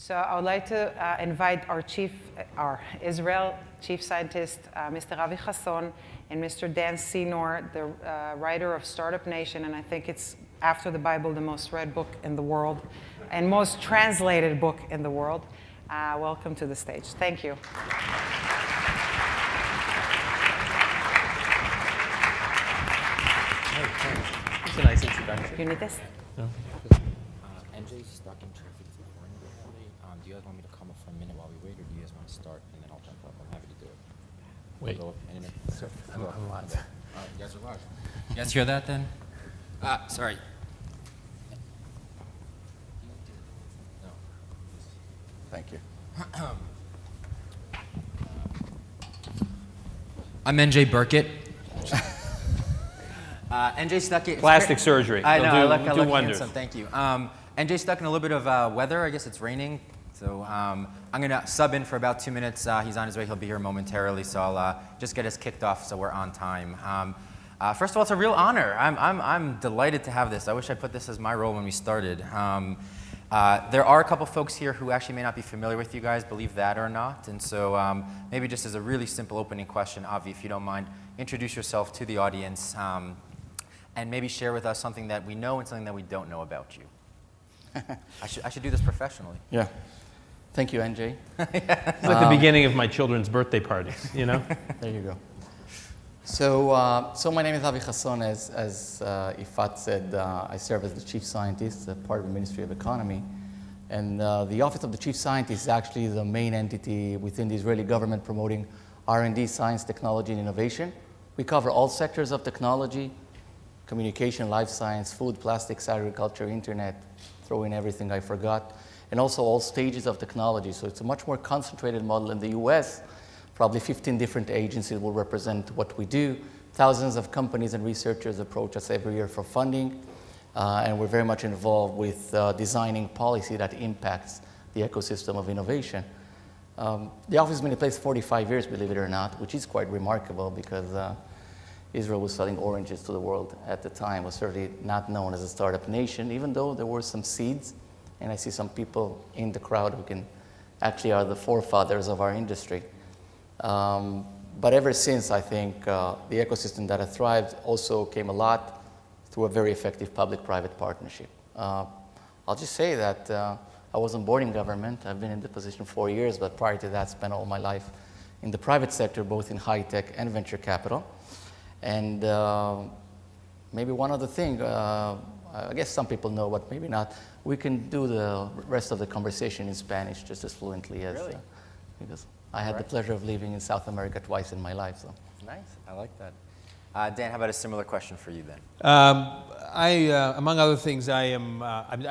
So I would like to invite our Israel chief scientist, Mr. Avi Hasson, and Mr. Dan Senor, the writer of Startup Nation, and I think it's, after the Bible, the most read book in the world, and most translated book in the world. Welcome to the stage. Thank you. It's a nice introduction. You need this? No. NJ's stuck in traffic this morning. Do you guys want me to come up for a minute while we wait, or do you guys want to start and then I'll jump up? I'm happy to do it. Wait. Go up any minute. I'm live. You guys are live. You guys hear that then? Sorry. No. Thank you. I'm NJ Burkett. NJ stuck in Plastic surgery. I know. It'll I do look wonders. handsome. Thank you. NJ stuck in a little bit of weather. I guess it's raining. So I'm going to sub in for about 2 minutes. He's on his way. He'll be here momentarily. So I'll just get us kicked off so we're on time. First of all, it's a real honor. I'm delighted to have this. I wish I put this as my role when we started. There are a couple folks here who actually may not be familiar with you guys, believe that or not. And so maybe just as a really simple opening question, Avi, if you don't mind, introduce yourself to the audience and maybe share with us something that we know and something that we don't know about you. I should do this professionally. Yeah. Thank you, NJ. It's like the beginning of my children's birthday parties, you know? There you go. So my name is Avi Hasson. As Ifat said, I serve as the chief scientist, part of the Ministry of Economy. And the Office of the Chief Scientist is actually the main entity within the Israeli government promoting R&D, science, technology, and innovation. We cover all sectors of technology: communication, life science, food, plastics, agriculture, internet, throw in everything I forgot, and also all stages of technology. So it's a much more concentrated model in the US. Probably 15 different agencies will represent what we do. Thousands of companies and researchers approach us every year for funding, and we're very much involved with designing policy that impacts the ecosystem of innovation. The office has been in place 45 years, believe it or not, which is quite remarkable because Israel was selling oranges to the world at the time, was certainly not known as a startup nation, even though there were some seeds. And I see some people in the crowd who can actually are the forefathers of our industry. But ever since, I think the ecosystem that has thrived also came a lot through a very effective public-private partnership. I'll just say that I wasn't born in government. I've been in the position 4 years, but prior to that, spent all my life in the private sector, both in high tech and venture capital. And maybe one other thing, I guess some people know, but maybe not. We can do the rest of the conversation in Spanish just as fluently as because I had the pleasure of living in South America twice in my life. So Nice. I like that. Dan, how about a similar question for you then? Among other things, I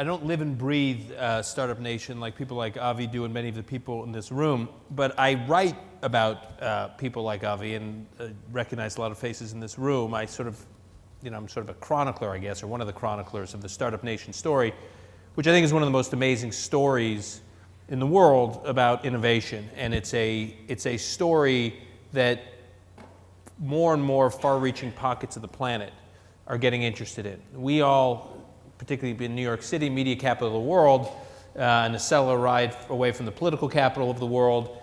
don't live and breathe Startup Nation like people like Avi do and many of the people in this room, but I write about people like Avi and recognize a lot of faces in this room. I'm sort of a chronicler, I guess, or one of the chroniclers of the Startup Nation story, which I think is one of the most amazing stories in the world about innovation. And it's a story that more and more far-reaching pockets of the planet are getting interested in. We all, particularly in New York City, media capital of the world, and a cellar ride away from the political capital of the world,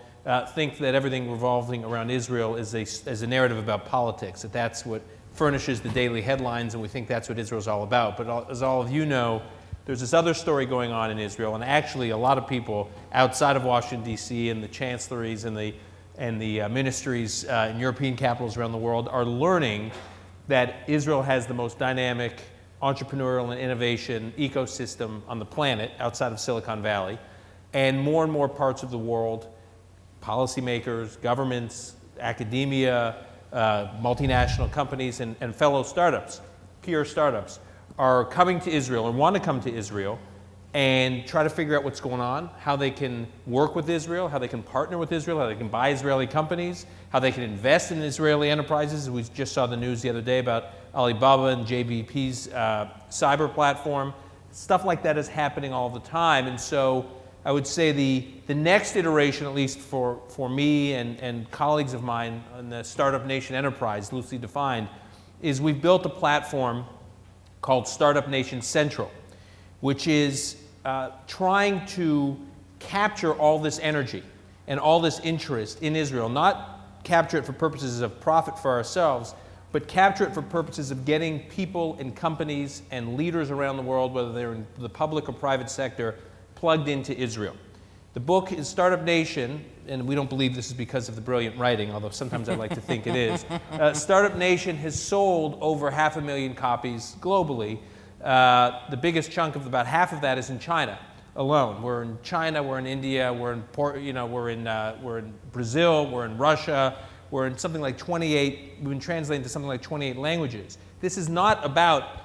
think that everything revolving around Israel is a narrative about politics, that's what furnishes the daily headlines, and we think that's what Israel's all about. But as all of you know, there's this other story going on in Israel, and actually a lot of people outside of Washington, D.C., and the chancelleries and the ministries in European capitals around the world are learning that Israel has the most dynamic entrepreneurial and innovation ecosystem on the planet outside of Silicon Valley. And more parts of the world, policymakers, governments, academia, multinational companies, and fellow startups, peer startups, are coming to Israel and want to come to Israel and try to figure out what's going on, how they can work with Israel, how they can partner with Israel, how they can buy Israeli companies, how they can invest in Israeli enterprises. We just saw the news the other day about Alibaba and JBP's cyber platform. Stuff like that is happening all the time. And so I would say the next iteration, at least for me and colleagues of mine in the Startup Nation enterprise, loosely defined, is we've built a platform called Startup Nation Central, which is trying to capture all this energy and all this interest in Israel, not capture it for purposes of profit for ourselves, but capture it for purposes of getting people and companies and leaders around the world, whether they're in the public or private sector, plugged into Israel. The book is Startup Nation, and we don't believe this is because of the brilliant writing, although sometimes I like to think it is. Startup Nation has sold over 500,000 copies globally. The biggest chunk of about half of that is in China alone. We're in China, we're in India, we're in Brazil, we're in Russia, we're in something like 28, we've been translating to something like 28 languages. This is not about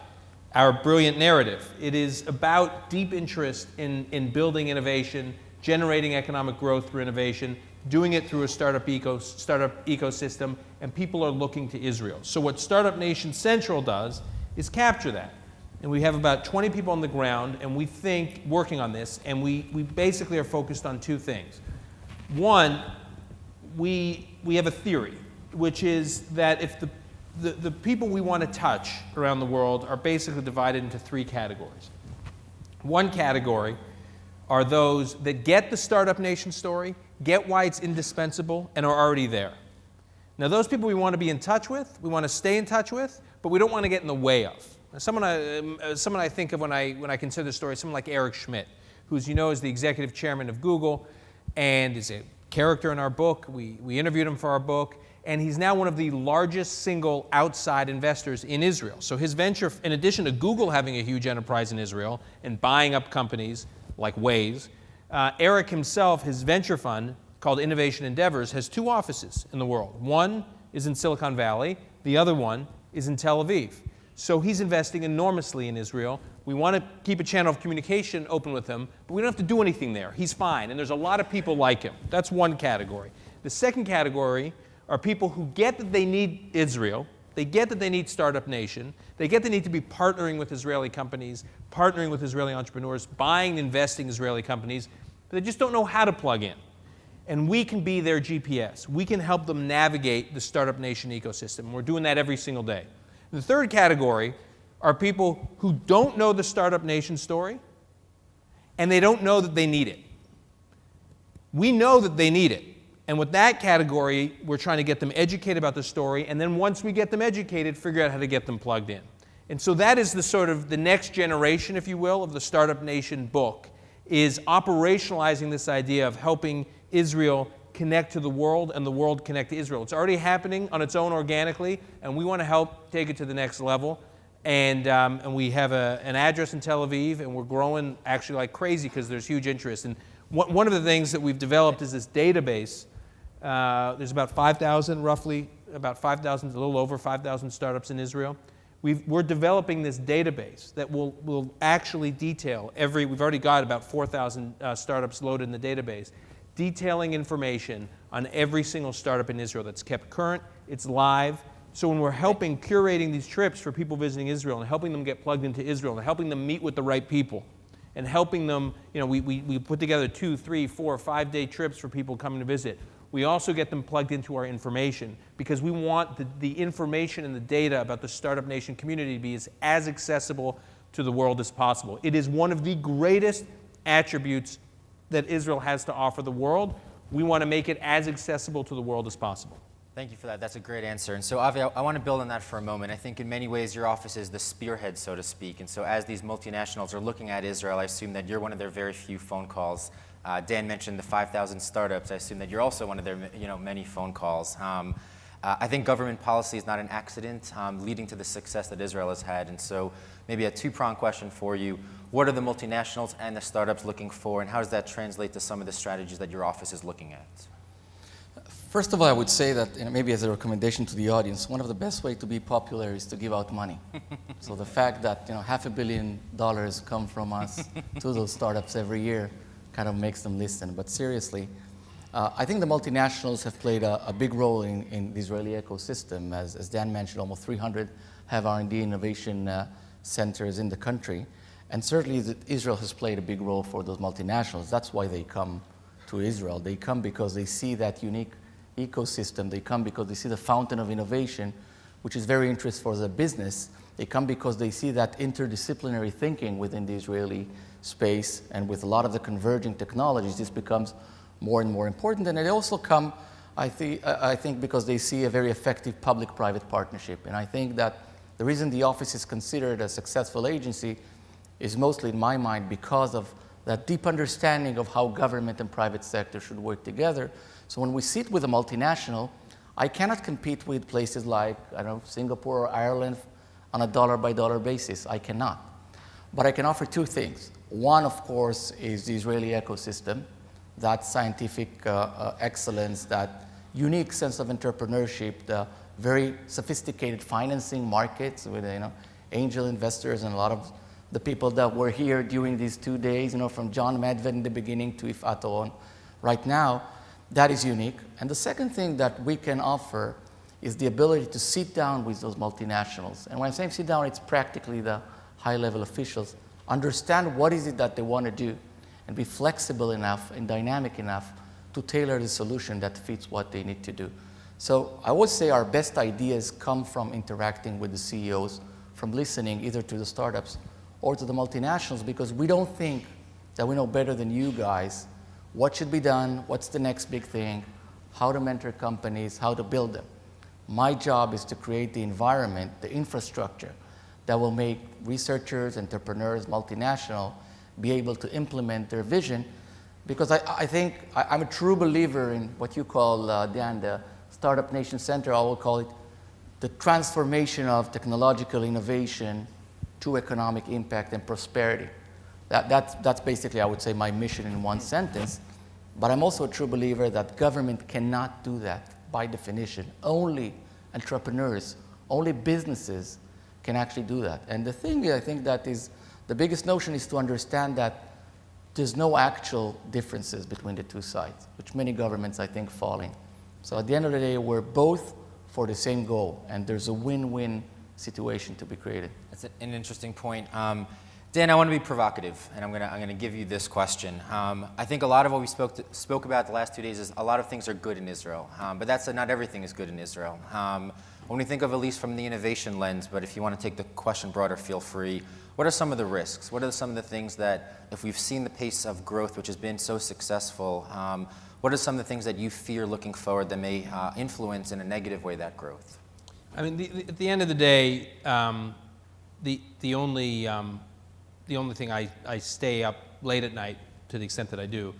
our brilliant narrative. It is about deep interest in building innovation, generating economic growth through innovation, doing it through a startup ecosystem, and people are looking to Israel. So what Startup Nation Central does is capture that. And we have about 20 people on the ground, and we think, working on this, and we basically are focused on two things. One, we have a theory, which is that if the people we want to touch around the world are basically divided into three categories. One category are those that get the Startup Nation story, get why it's indispensable, and are already there. Now, those people we want to be in touch with, we want to stay in touch with, but we don't want to get in the way of. Now, someone I think of when I consider the story, someone like Eric Schmidt, who, as you know, is the executive chairman of Google and is a character in our book. We interviewed him for our book, and he's now one of the largest single outside investors in Israel. So his venture, in addition to Google having a huge enterprise in Israel and buying up companies like Waze, Eric himself, his venture fund called Innovation Endeavors, has two offices in the world. One is in Silicon Valley, the other one is in Tel Aviv. So he's investing enormously in Israel. We want to keep a channel of communication open with him, but we don't have to do anything there. He's fine, and there's a lot of people like him. That's one category. The second category are people who get that they need Israel, they get that they need Startup Nation, they get they need to be partnering with Israeli companies, partnering with Israeli entrepreneurs, buying and investing Israeli companies, but they just don't know how to plug in. And we can be their GPS. We can help them navigate the Startup Nation ecosystem. We're doing that every single day. The third category are people who don't know the Startup Nation story, and they don't know that they need it. We know that they need it. And with that category, we're trying to get them educated about the story, and then once we get them educated, figure out how to get them plugged in. And so that is the sort of the next generation, if you will, of the Startup Nation book, is operationalizing this idea of helping Israel connect to the world and the world connect to Israel. It's already happening on its own organically, and we want to help take it to the next level. And we have an address in Tel Aviv, and we're growing actually like crazy because there's huge interest. And one of the things that we've developed is this database. There's about 5,000, roughly, about 5,000, a little over 5,000 startups in Israel. We're developing this database that will actually detail we've already got about 4,000 startups loaded in the database, detailing information on every single startup in Israel that's kept current, it's live. So when we're curating these trips for people visiting Israel and helping them get plugged into Israel and helping them meet with the right people and helping them, we put together 2, 3, 4, 5-day trips for people coming to visit. We also get them plugged into our information because we want the information and the data about the Startup Nation community to be as accessible to the world as possible. It is one of the greatest attributes that Israel has to offer the world. We want to make it as accessible to the world as possible. Thank you for that. That's a great answer. And so, Avi, I want to build on that for a moment. I think in many ways your office is the spearhead, so to speak. And so as these multinationals are looking at Israel, I assume that you're one of their very few phone calls. Dan mentioned the 5,000 startups. I assume that you're also one of their many phone calls. I think government policy is not an accident leading to the success that Israel has had. And so maybe a two-pronged question for you. What are the multinationals and the startups looking for, and how does that translate to some of the strategies that your office is looking at? First of all, I would say that, maybe as a recommendation to the audience, one of the best ways to be popular is to give out money. So the fact that $500 million come from us to those startups every year kind of makes them listen. But seriously, I think the multinationals have played a big role in the Israeli ecosystem. As Dan mentioned, almost 300 have R&D innovation centers in the country. And certainly Israel has played a big role for those multinationals. That's why they come to Israel. They come because they see that unique ecosystem. They come because they see the fountain of innovation, which is very interesting for the business. They come because they see that interdisciplinary thinking within the Israeli space, and with a lot of the converging technologies, this becomes more and more important. And they also come, I think, because they see a very effective public-private partnership. And I think that the reason the office is considered a successful agency is mostly, in my mind, because of that deep understanding of how government and private sector should work together. So when we sit with a multinational, I cannot compete with places like, I don't know, Singapore or Ireland on a dollar-by-dollar basis. I cannot. But I can offer two things. One, of course, is the Israeli ecosystem, that scientific excellence, that unique sense of entrepreneurship, the very sophisticated financing markets with angel investors and a lot of the people that were here during these 2 days, from John Medved in the beginning to Ifat on right now. That is unique. And the second thing that we can offer is the ability to sit down with those multinationals. And when I'm saying sit down, it's practically the high-level officials, understand what is it that they want to do, and be flexible enough and dynamic enough to tailor the solution that fits what they need to do. So I would say our best ideas come from interacting with the CEOs, from listening either to the startups or to the multinationals, because we don't think that we know better than you guys what should be done, what's the next big thing, how to mentor companies, how to build them. My job is to create the environment, the infrastructure that will make researchers, entrepreneurs, multinational be able to implement their vision, because I think I'm a true believer in what you call, Dan, the Startup Nation Center. I will call it the transformation of technological innovation to economic impact and prosperity. That's basically, I would say, my mission in one sentence. But I'm also a true believer that government cannot do that by definition. Only entrepreneurs, only businesses can actually do that. And the thing I think that is the biggest notion is to understand that there's no actual differences between the two sides, which many governments, I think, fall in. So at the end of the day, we're both for the same goal, and there's a win-win situation to be created. That's an interesting point. Dan, I want to be provocative, and I'm gonna give you this question. I think a lot of what we spoke about the last 2 days is a lot of things are good in Israel, but that's not everything is good in Israel. When we think of, at least from the innovation lens, but if you want to take the question broader, feel free. What are some of the risks? What are some of the things that, if we've seen the pace of growth, which has been so successful, what are some of the things that you fear looking forward that may influence in a negative way that growth? I mean, at the end of the day, the only thing I stay up late at night, to the extent that I do,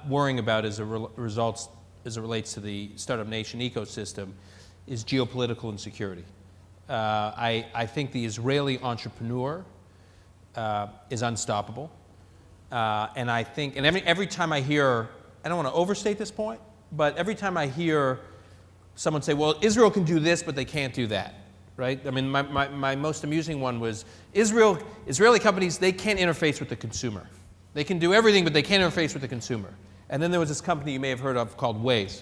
worrying about as it relates to the Startup Nation ecosystem, is geopolitical insecurity. I think the Israeli entrepreneur is unstoppable, and I think, and every time I hear, I don't want to overstate this point, but every time I hear someone say, well, Israel can do this, but they can't do that, right? I mean, my most amusing one was Israeli companies, they can't interface with the consumer. They can do everything, but they can't interface with the consumer. And then there was this company you may have heard of called Waze,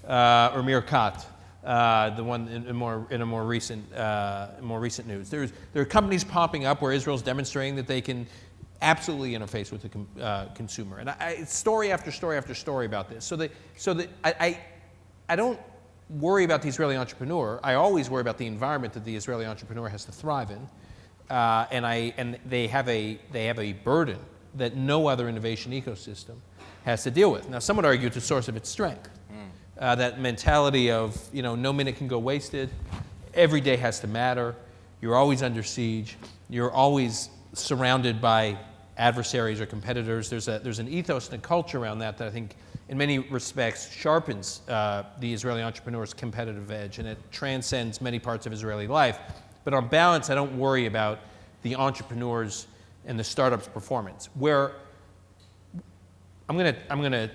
or Meerkat, the one in more recent news. There are companies popping up where Israel's demonstrating that they can absolutely interface with the consumer. And it's story after story after story about this. So I don't worry about the Israeli entrepreneur. I always worry about the environment that the Israeli entrepreneur has to thrive in, and they have a burden that no other innovation ecosystem has to deal with. Now, some would argue it's a source of its strength. That mentality of, no minute can go wasted, every day has to matter, you're always under siege, you're always surrounded by adversaries or competitors. There's an ethos and a culture around that I think in many respects sharpens the Israeli entrepreneur's competitive edge, and it transcends many parts of Israeli life. But on balance, I don't worry about the entrepreneurs and the startups' performance. Where I'm gonna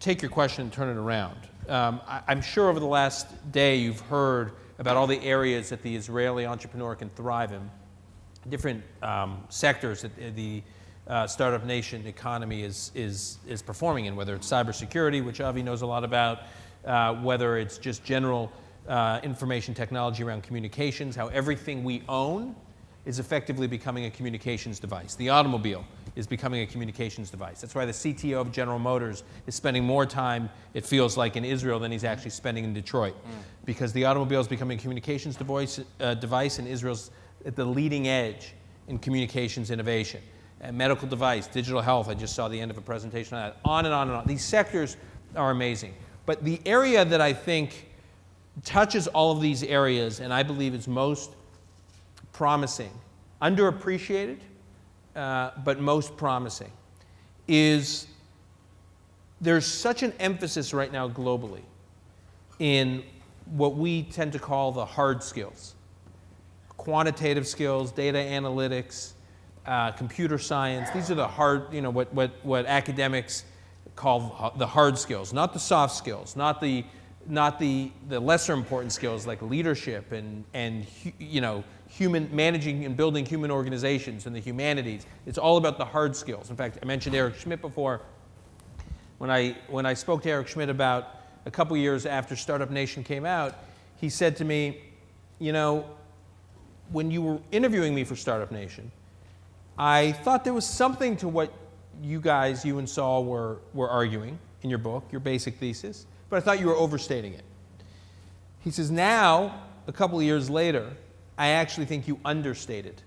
take your question and turn it around. I'm sure over the last day you've heard about all the areas that the Israeli entrepreneur can thrive in, different sectors that the Startup Nation economy is performing in, whether it's cybersecurity, which Avi knows a lot about, whether it's just general information technology around communications, how everything we own is effectively becoming a communications device. The automobile is becoming a communications device. That's why the CTO of General Motors is spending more time, it feels like, in Israel than he's actually spending in Detroit. Because the automobile is becoming a communications device, and Israel's at the leading edge in communications innovation. And medical device, digital health, I just saw the end of a presentation on that. On and on and on. These sectors are amazing. But the area that I think touches all of these areas, and I believe is most promising, underappreciated, but most promising, is there's such an emphasis right now globally in what we tend to call the hard skills. Quantitative skills, data analytics, computer science. These are the hard, what academics call the hard skills, not the soft skills, not the lesser important skills like leadership and human managing and building human organizations and the humanities. It's all about the hard skills. In fact, I mentioned Eric Schmidt before. When I spoke to Eric Schmidt about a couple years after Startup Nation came out, he said to me, when you were interviewing me for Startup Nation, I thought there was something to what you and Saul were arguing in your book, your basic thesis, but I thought you were overstating it. He says, now, a couple of years later, I actually think you understated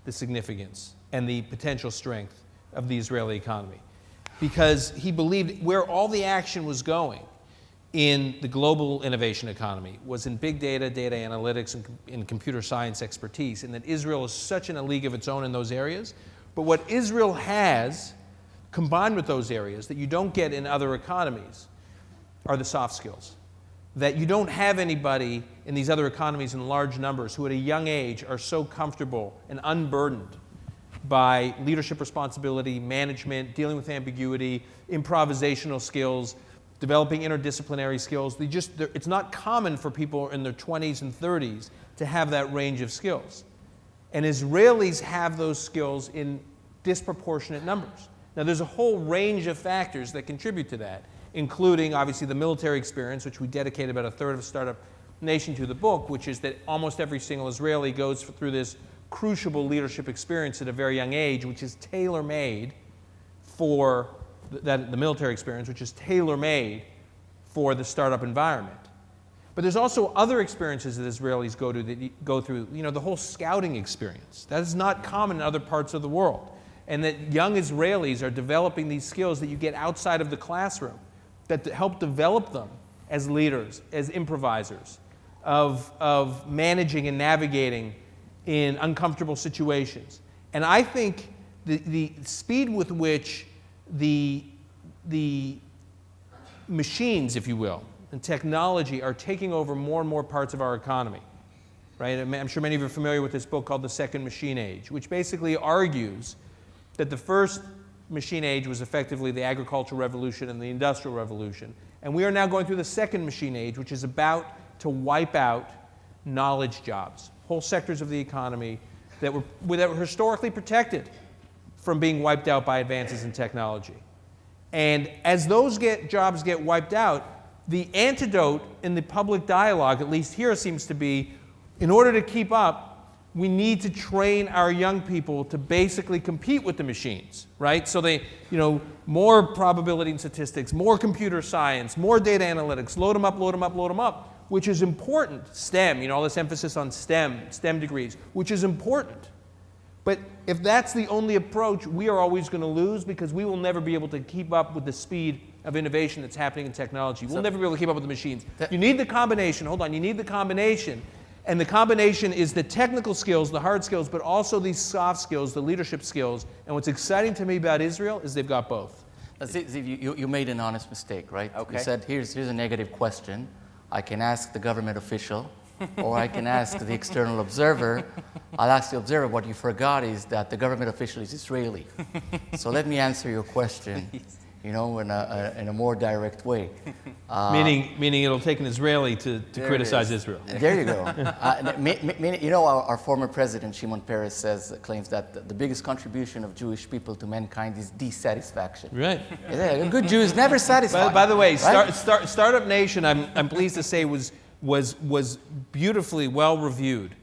the significance and the potential strength of the Israeli economy. Because he believed where all the action was going in the global innovation economy was in big data, data analytics, and in computer science expertise, and that Israel is such in a league of its own in those areas. But what Israel has, combined with those areas, that you don't get in other economies, are the soft skills. That you don't have anybody in these other economies in large numbers who at a young age are so comfortable and unburdened by leadership responsibility, management, dealing with ambiguity, improvisational skills, developing interdisciplinary skills. It's not common for people in their 20s and 30s to have that range of skills. And Israelis have those skills in disproportionate numbers. Now, there's a whole range of factors that contribute to that, including, obviously, the military experience, which we dedicate about a third of Startup Nation to the book, which is that almost every single Israeli goes through this crucible leadership experience at a very young age, which is tailor-made for the military experience, which is tailor-made for the startup environment. But there's also other experiences that Israelis go through, the whole scouting experience. That is not common in other parts of the world. And that young Israelis are developing these skills that you get outside of the classroom that help develop them as leaders, as improvisers, of managing and navigating in uncomfortable situations. And I think the speed with which the machines, if you will, and technology are taking over more and more parts of our economy, right? I'm sure many of you are familiar with this book called The Second Machine Age, which basically argues that the first machine age was effectively the agricultural revolution and the industrial revolution. And we are now going through the second machine age, which is about to wipe out knowledge jobs, whole sectors of the economy that were historically protected from being wiped out by advances in technology. And as those jobs get wiped out, the antidote in the public dialogue, at least here, seems to be, in order to keep up, we need to train our young people to basically compete with the machines, right? So they, more probability and statistics, more computer science, more data analytics, load them up, load them up, load them up, which is important. STEM, all this emphasis on STEM degrees, which is important. But if that's the only approach, we are always going to lose because we will never be able to keep up with the speed of innovation that's happening in technology. We'll never be able to keep up with the machines. You need the combination. Hold on. You need the combination. And the combination is the technical skills, the hard skills, but also these soft skills, the leadership skills. And what's exciting to me about Israel is they've got both. Zeev, you made an honest mistake, right? Okay. You said, here's a negative question. I can ask the government official, or I can ask the external observer. I'll ask the observer. What you forgot is that the government official is Israeli. So let me answer your question, in a more direct way. Meaning it'll take an Israeli to criticize Israel. There you go. Our former president, Shimon Peres, claims that the biggest contribution of Jewish people to mankind is dissatisfaction. Right. Yeah, a good Jew is never satisfied. By the way, right? Startup Nation, I'm pleased to say, was beautifully well reviewed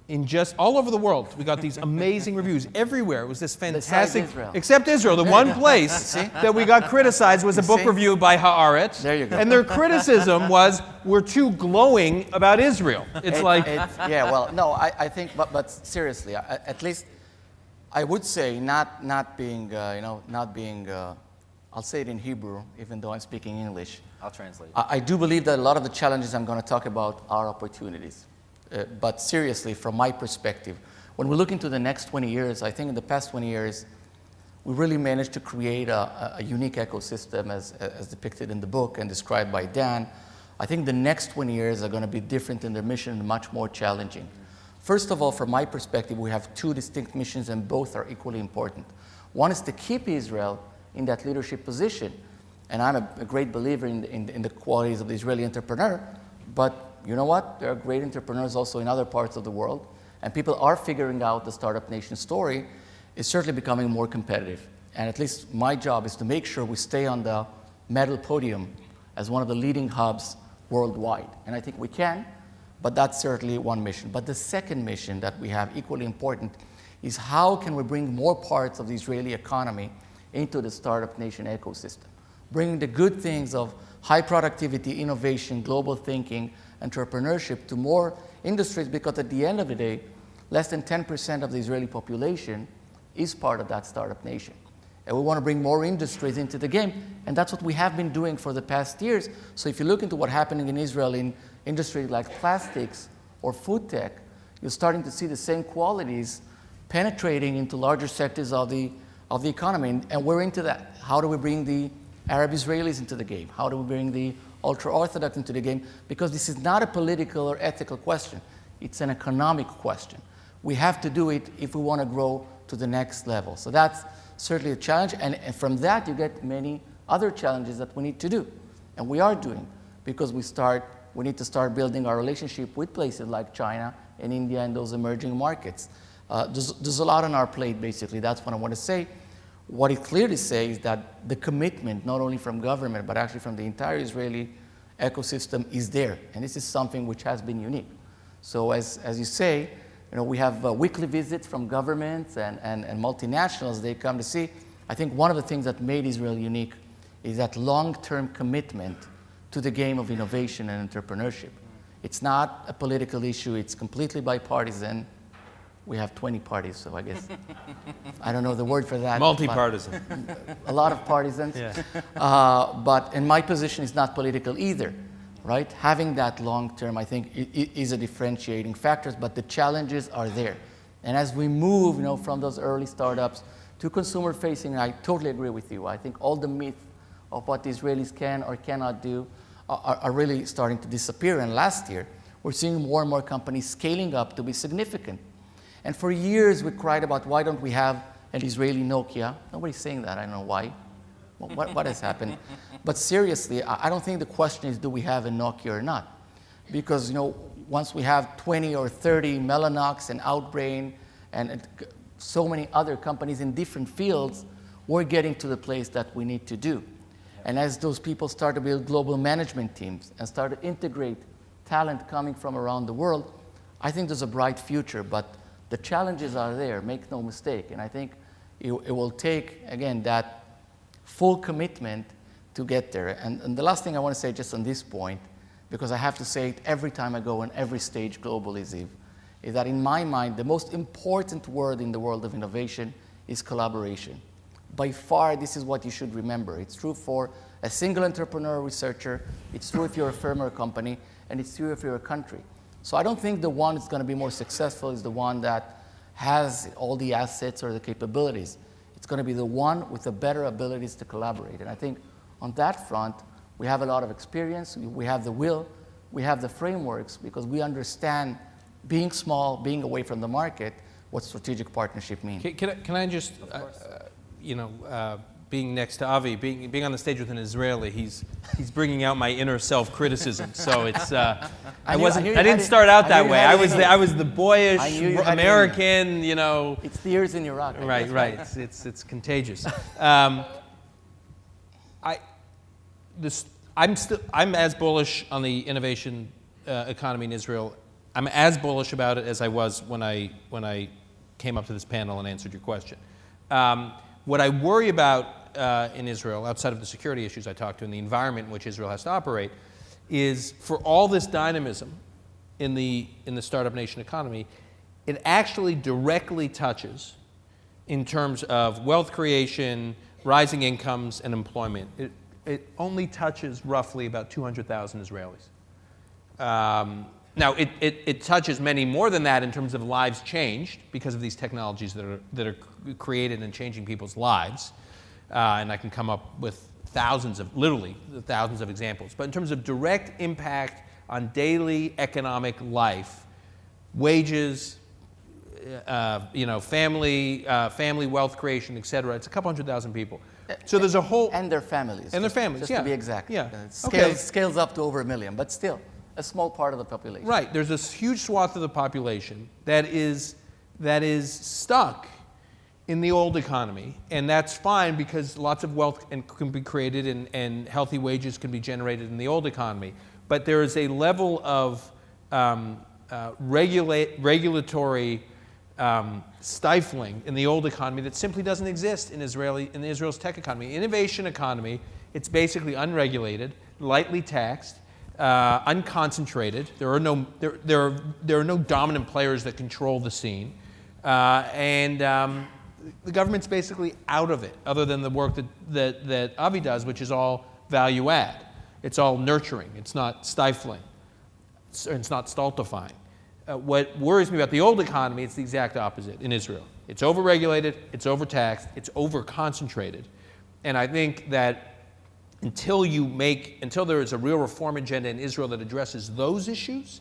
in just all over the world. We got these amazing reviews everywhere. It was this fantastic, Israel. except Israel. The one place that we got criticized was a book see? review by Haaretz. There you go. And their criticism was, we're too glowing about Israel. It's like, Yeah, well, no, I think, but seriously, at least I would say not being, I'll say it in Hebrew, even though I'm speaking English. I'll translate. I do believe that a lot of the challenges I'm going to talk about are opportunities. But seriously, from my perspective, when we look into the next 20 years, I think in the past 20 years, we really managed to create a unique ecosystem as depicted in the book and described by Dan. I think the next 20 years are going to be different in their mission and much more challenging. First of all, from my perspective, we have two distinct missions and both are equally important. One is to keep Israel in that leadership position. And I'm a great believer in the qualities of the Israeli entrepreneur. But you know what? There are great entrepreneurs also in other parts of the world. And people are figuring out the Startup Nation story. Is certainly becoming more competitive. And at least my job is to make sure we stay on the medal podium as one of the leading hubs worldwide. And I think we can, but that's certainly one mission. But the second mission that we have, equally important, is how can we bring more parts of the Israeli economy into the Startup Nation ecosystem, bringing the good things of high productivity, innovation, global thinking, entrepreneurship to more industries, because at the end of the day, less than 10% of the Israeli population is part of that Startup Nation. And we want to bring more industries into the game, and that's what we have been doing for the past years. So if you look into what's happening in Israel in industries like plastics or food tech, you're starting to see the same qualities penetrating into larger sectors of the economy, and we're into that. How do we bring the Arab Israelis into the game? How do we bring the ultra-Orthodox into the game? Because this is not a political or ethical question. It's an economic question. We have to do it if we want to grow to the next level. So that's certainly a challenge, and from that you get many other challenges that we need to do. And we are doing, because we need to start building our relationship with places like China and India and those emerging markets. There's a lot on our plate, basically. That's what I want to say. What it clearly says is that the commitment, not only from government, but actually from the entire Israeli ecosystem, is there. And this is something which has been unique. So as you say, we have weekly visits from governments and multinationals. They come to see. I think one of the things that made Israel unique is that long-term commitment to the game of innovation and entrepreneurship. It's not a political issue. It's completely bipartisan. We have 20 parties, so I guess, I don't know the word for that. multi-partisan. A lot of partisans. Yeah. And my position is not political either, right? Having that long term, I think, is a differentiating factor, but the challenges are there. And as we move, from those early startups to consumer facing, I totally agree with you. I think all the myth of what the Israelis can or cannot do are really starting to disappear. And last year, we're seeing more and more companies scaling up to be significant. And for years, we cried about, why don't we have an Israeli Nokia? Nobody's saying that. I don't know why. What has happened? But seriously, I don't think the question is, do we have a Nokia or not? Because, once we have 20 or 30 Mellanox and Outbrain and so many other companies in different fields, we're getting to the place that we need to do. And as those people start to build global management teams and start to integrate talent coming from around the world, I think there's a bright future. But the challenges are there, make no mistake. And I think it will take, again, that full commitment to get there. And the last thing I want to say just on this point, because I have to say it every time I go on every stage globally, Zeev, is that in my mind, the most important word in the world of innovation is collaboration. By far, this is what you should remember. It's true for a single entrepreneur researcher, it's true if you're a firm or a company, and it's true if you're a country. So I don't think the one that's going to be more successful is the one that has all the assets or the capabilities. It's going to be the one with the better abilities to collaborate. And I think on that front, we have a lot of experience, we have the will, we have the frameworks, because we understand, being small, being away from the market, what strategic partnership means. Can I just, being next to Avi, being on the stage with an Israeli, he's bringing out my inner self-criticism. So it's I didn't start out that way. I was the boyish American, It's the years in Iraq. Right. It's contagious. I'm as bullish on the innovation economy in Israel I'm as bullish about it as I was when I came up to this panel and answered your question. What I worry about in Israel, outside of the security issues I talked to and the environment in which Israel has to operate, is for all this dynamism in the startup nation economy, it actually directly touches, in terms of wealth creation, rising incomes, and employment. It only touches roughly about 200,000 Israelis. Now, it touches many more than that in terms of lives changed because of these technologies that are created and changing people's lives. And I can come up with literally thousands of examples. But in terms of direct impact on daily economic life, wages, family wealth creation, et cetera, it's a couple 100,000 people. So there's a whole... And their families. And their families, just yeah. to be exact. Yeah. Scales up to over 1 million, but still a small part of the population. Right. There's this huge swath of the population that is stuck in the old economy, and that's fine because lots of wealth can be created and healthy wages can be generated in the old economy. But there is a level of regulatory stifling in the old economy that simply doesn't exist in Israel's tech economy. Innovation economy, it's basically unregulated, lightly taxed, unconcentrated. There are no dominant players that control the scene, and the government's basically out of it, other than the work that Avi does, which is all value add. It's all nurturing. It's not stifling. It's not stultifying. What worries me about the old economy, it's the exact opposite in Israel. It's overregulated, it's overtaxed, it's overconcentrated. And I think that until there is a real reform agenda in Israel that addresses those issues,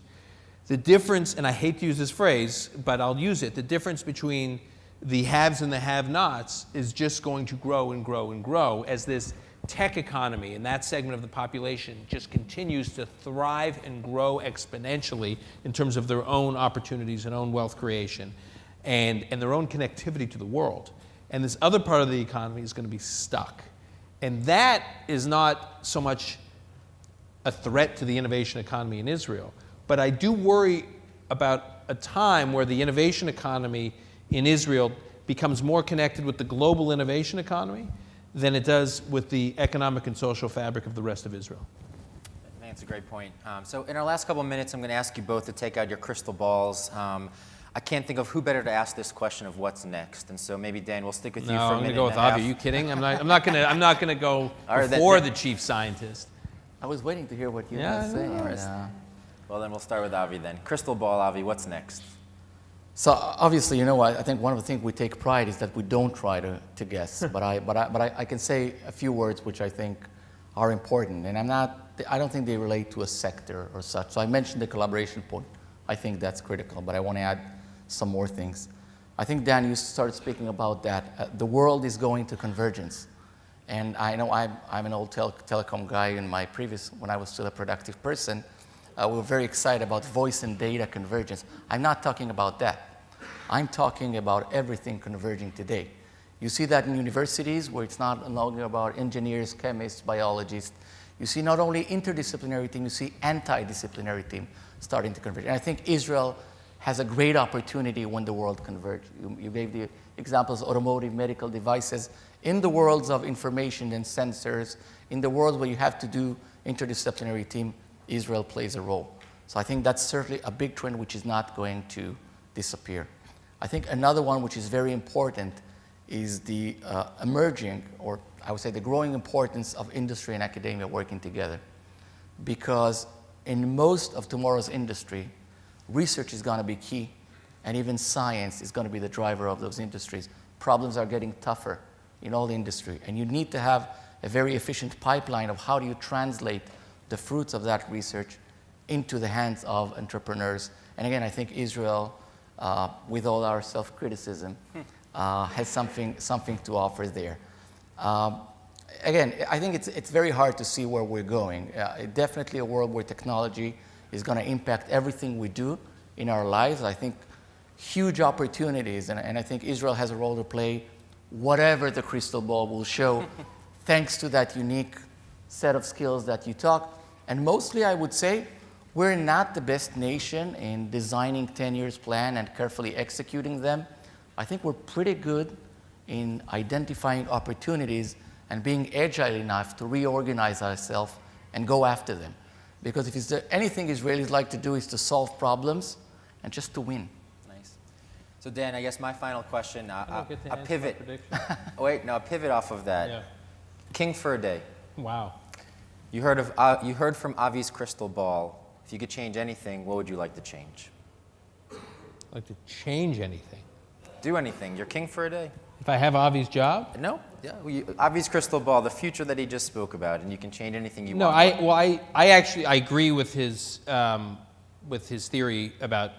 the difference, and I hate to use this phrase, but I'll use it, the difference between the haves and the have-nots is just going to grow and grow and grow as this tech economy and that segment of the population just continues to thrive and grow exponentially in terms of their own opportunities and own wealth creation and their own connectivity to the world. And this other part of the economy is going to be stuck. And that is not so much a threat to the innovation economy in Israel, but I do worry about a time where the innovation economy in Israel becomes more connected with the global innovation economy than it does with the economic and social fabric of the rest of Israel. I think that's a great point. So in our last couple of minutes, I'm going to ask you both to take out your crystal balls. I can't think of who better to ask this question of what's next. And so maybe, Dan, we'll stick with you for a minute. No, I'm going to go with Avi. Are you kidding? I'm not going to go before the chief scientist. I was waiting to hear what you were saying. Well, then we'll start with Avi then. Crystal ball, Avi, what's next? So obviously, I think one of the things we take pride is that we don't try to guess. but I can say a few words which I think are important, and I don't think they relate to a sector or such. So I mentioned the collaboration point. I think that's critical, but I want to add some more things. I think, Dan, you started speaking about that. The world is going to convergence, and I know I'm an old telecom guy. In my when I was still a productive person. We were very excited about voice and data convergence. I'm not talking about that. I'm talking about everything converging today. You see that in universities where it's not only about engineers, chemists, biologists. You see not only interdisciplinary team, you see anti-disciplinary team starting to converge. And I think Israel has a great opportunity when the world converges. You gave the examples of automotive, medical devices. In the worlds of information and sensors, in the world where you have to do interdisciplinary team, Israel plays a role. So I think that's certainly a big trend which is not going to disappear. I think another one which is very important is the emerging, or I would say the growing importance of industry and academia working together. Because in most of tomorrow's industry, research is going to be key, and even science is going to be the driver of those industries. Problems are getting tougher in all the industry, and you need to have a very efficient pipeline of how do you translate the fruits of that research into the hands of entrepreneurs. And again, I think Israel, with all our self-criticism, has something to offer there. Again, I think it's very hard to see where we're going. Definitely a world where technology is going to impact everything we do in our lives. I think huge opportunities, and I think Israel has a role to play, whatever the crystal ball will show, thanks to that unique set of skills that you talk. And mostly, I would say, We're not the best nation in designing 10 years plan and carefully executing them. I think we're pretty good in identifying opportunities and being agile enough to reorganize ourselves and go after them. Because if there's anything Israelis like to do is to solve problems and just to win. Nice. So Dan, I guess my final question, a pivot. Oh, wait, no, a pivot off of that. Yeah. King for a day. Wow. You heard from Avi's crystal ball. If you could change anything, what would you like to change? Like to change anything? Do anything. You're king for a day. If I have Avi's job? No. Yeah. Avi's crystal ball, the future that he just spoke about, and you can change anything you No, want. I actually agree with his theory about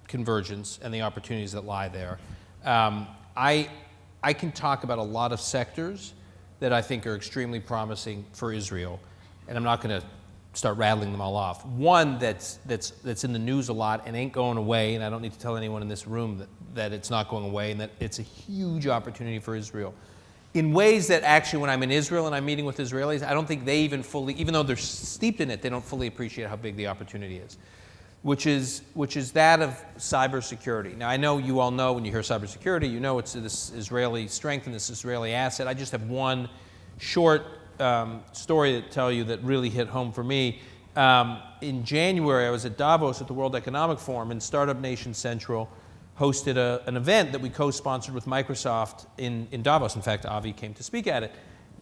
convergence and the opportunities that lie there. I can talk about a lot of sectors that I think are extremely promising for Israel, and I'm not going to start rattling them all off. One that's in the news a lot and ain't going away, and I don't need to tell anyone in this room that it's not going away, and that it's a huge opportunity for Israel. In ways that actually, when I'm in Israel and I'm meeting with Israelis, I don't think they even fully, even though they're steeped in it, they don't fully appreciate how big the opportunity is, which is that of cybersecurity. Now, I know you all know when you hear cybersecurity, you know it's this Israeli strength and this Israeli asset. I just have one short story to tell you that really hit home for me. In January, I was at Davos at the World Economic Forum, and Startup Nation Central hosted an event that we co-sponsored with Microsoft in Davos. In fact, Avi came to speak at it.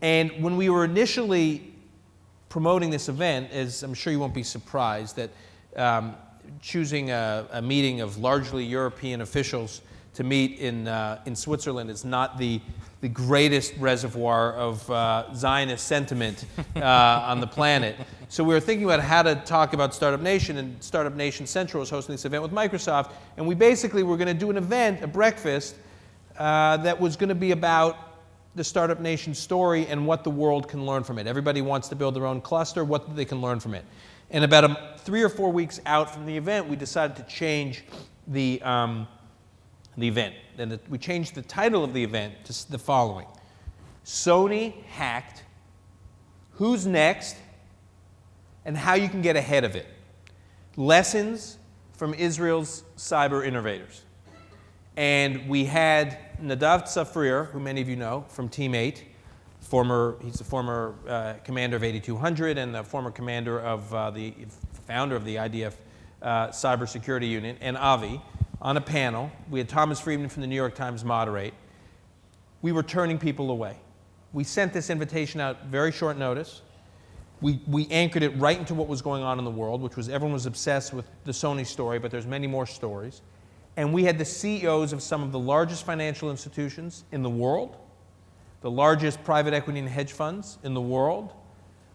And when we were initially promoting this event, as I'm sure you won't be surprised, that choosing a meeting of largely European officials to meet in Switzerland is not the greatest reservoir of Zionist sentiment on the planet. So we were thinking about how to talk about Startup Nation, and Startup Nation Central was hosting this event with Microsoft, and we basically were going to do an event, a breakfast, that was going to be about the Startup Nation story and what the world can learn from it. Everybody wants to build their own cluster, what they can learn from it. And about 3 or 4 weeks out from the event, we decided to change the event. And we changed the title of the event to the following: Sony hacked, who's next, and how you can get ahead of it. Lessons from Israel's cyber innovators. And we had Nadav Tzafrir, who many of you know from Team 8. He's the former commander of 8200 and the former commander of the founder of the IDF cybersecurity unit, and Avi on a panel. We had Thomas Friedman from the New York Times moderate. We were turning people away. We sent this invitation out very short notice. We anchored it right into what was going on in the world, which was everyone was obsessed with the Sony story, but there's many more stories. And we had the CEOs of some of the largest financial institutions in the world, the largest private equity and hedge funds in the world,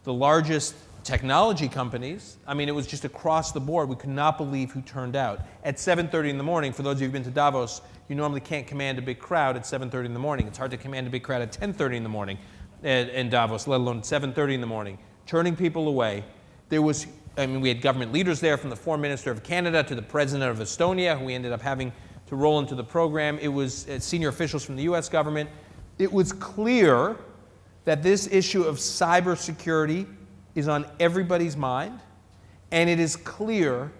the largest technology companies. I mean, it was just across the board. We could not believe who turned out. At 7:30 in the morning, for those of you who've been to Davos, you normally can't command a big crowd at 7:30 in the morning. It's hard to command a big crowd at 10:30 in the morning in Davos, let alone 7:30 in the morning. Turning people away. We had government leaders there, from the Foreign Minister of Canada to the President of Estonia, who we ended up having to roll into the program. It was senior officials from the US government. It was clear that this issue of cybersecurity is on everybody's mind, and it is clear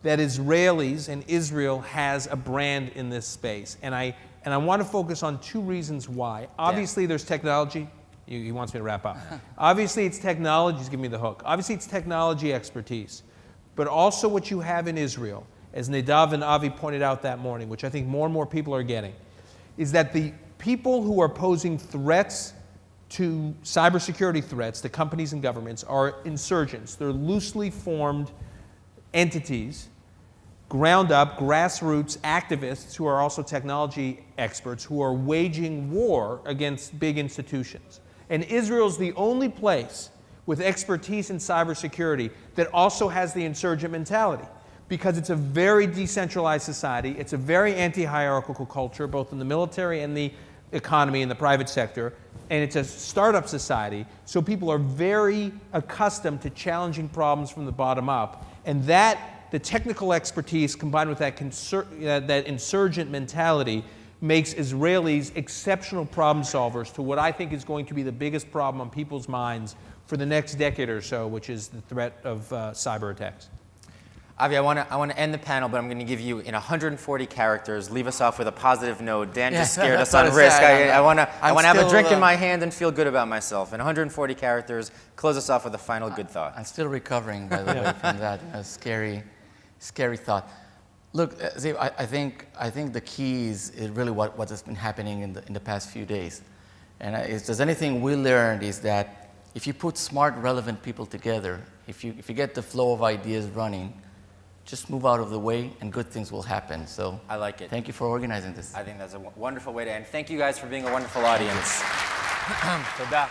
that Israelis and Israel has a brand in this space. And I want to focus on 2 reasons why. Obviously, there's technology. He wants me to wrap up. Obviously, it's technology. He's giving me the hook. Obviously, it's technology expertise. But also what you have in Israel, as Nadav and Avi pointed out that morning, which I think more and more people are getting, is that the people who are posing threats to cybersecurity threats to companies and governments are insurgents. They're loosely formed entities, ground up, grassroots activists who are also technology experts who are waging war against big institutions. And Israel's the only place with expertise in cybersecurity that also has the insurgent mentality, because it's a very decentralized society. It's a very anti-hierarchical culture, both in the military and the economy and the private sector. And it's a startup society, so people are very accustomed to challenging problems from the bottom up. And the technical expertise combined with that insurgent mentality makes Israelis exceptional problem solvers to what I think is going to be the biggest problem on people's minds for the next decade or so, which is the threat of cyber attacks. Avi, I want to end the panel, but I'm going to give you in 140 characters. Leave us off with a positive note. Dan just scared us on risk. I want to have a drink in my hand and feel good about myself. In 140 characters, close us off with a final good thought. I'm still recovering, by the way, from that scary thought. Look, Zeev, I think the key is really what has been happening in the past few days. And if there's anything we learned is that if you put smart, relevant people together, if you get the flow of ideas running, just move out of the way and good things will happen. So I like it. Thank you for organizing this. I think that's a wonderful way to end. Thank you guys for being a wonderful audience. Toda.